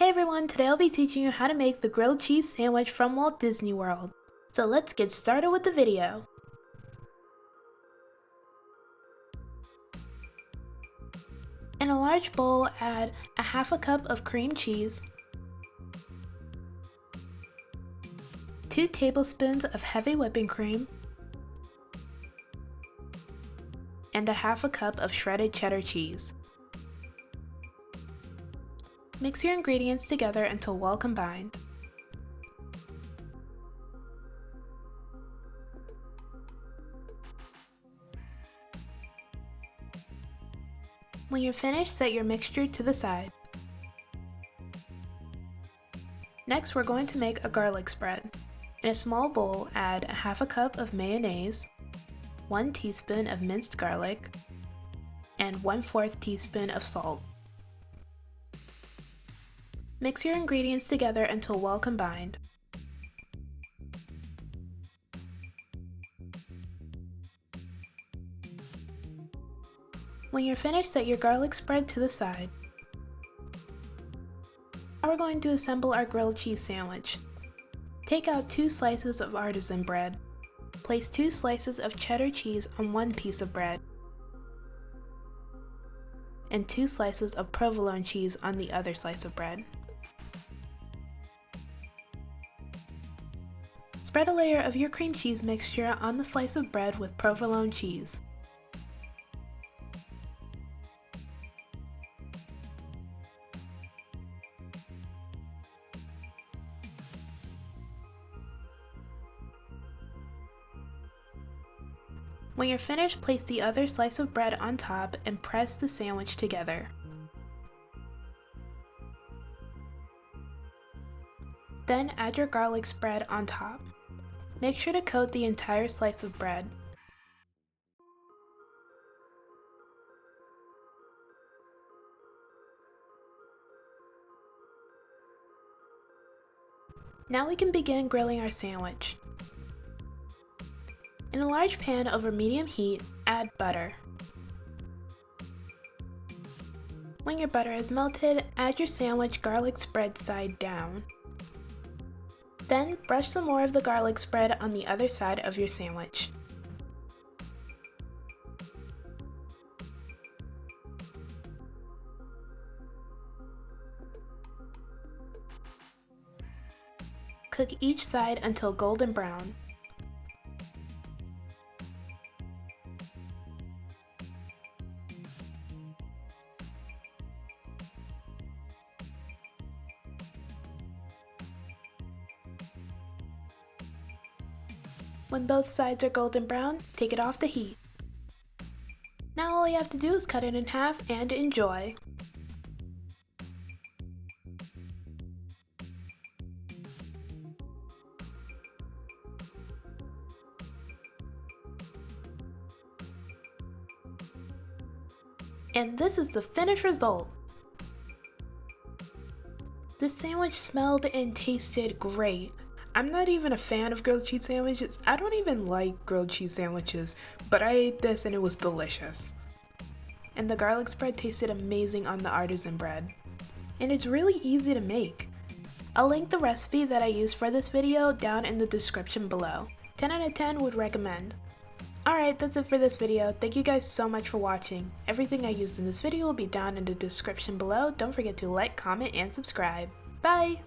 Hey everyone, today I'll be teaching you how to make the grilled cheese sandwich from Walt Disney World. So let's get started with the video. In a large bowl, add a half a cup of cream cheese, 2 tablespoons of heavy whipping cream, and a half a cup of shredded cheddar cheese. Mix your ingredients together until well combined. When you're finished, set your mixture to the side. Next, we're going to make a garlic spread. In a small bowl, add a half a cup of mayonnaise, 1 teaspoon of minced garlic, and 1/4 teaspoon of salt. Mix your ingredients together until well combined. When you're finished, set your garlic spread to the side. Now we're going to assemble our grilled cheese sandwich. Take out 2 slices of artisan bread. Place 2 slices of cheddar cheese on 1 piece of bread, and 2 slices of provolone cheese on the other slice of bread. Spread a layer of your cream cheese mixture on the slice of bread with provolone cheese. When you're finished, place the other slice of bread on top and press the sandwich together. Then add your garlic spread on top. Make sure to coat the entire slice of bread. Now we can begin grilling our sandwich. In a large pan over medium heat, add butter. When your butter is melted, add your sandwich garlic spread side down. Then brush some more of the garlic spread on the other side of your sandwich. Cook each side until golden brown. When both sides are golden brown, take it off the heat. Now all you have to do is cut it in half and enjoy. And this is the finished result. This sandwich smelled and tasted great. I'm not even a fan of grilled cheese sandwiches. I don't even like grilled cheese sandwiches, but I ate this and it was delicious. And the garlic spread tasted amazing on the artisan bread. And it's really easy to make. I'll link the recipe that I used for this video down in the description below. 10 out of 10 would recommend. Alright, that's it for this video. Thank you guys so much for watching. Everything I used in this video will be down in the description below. Don't forget to like, comment, and subscribe. Bye!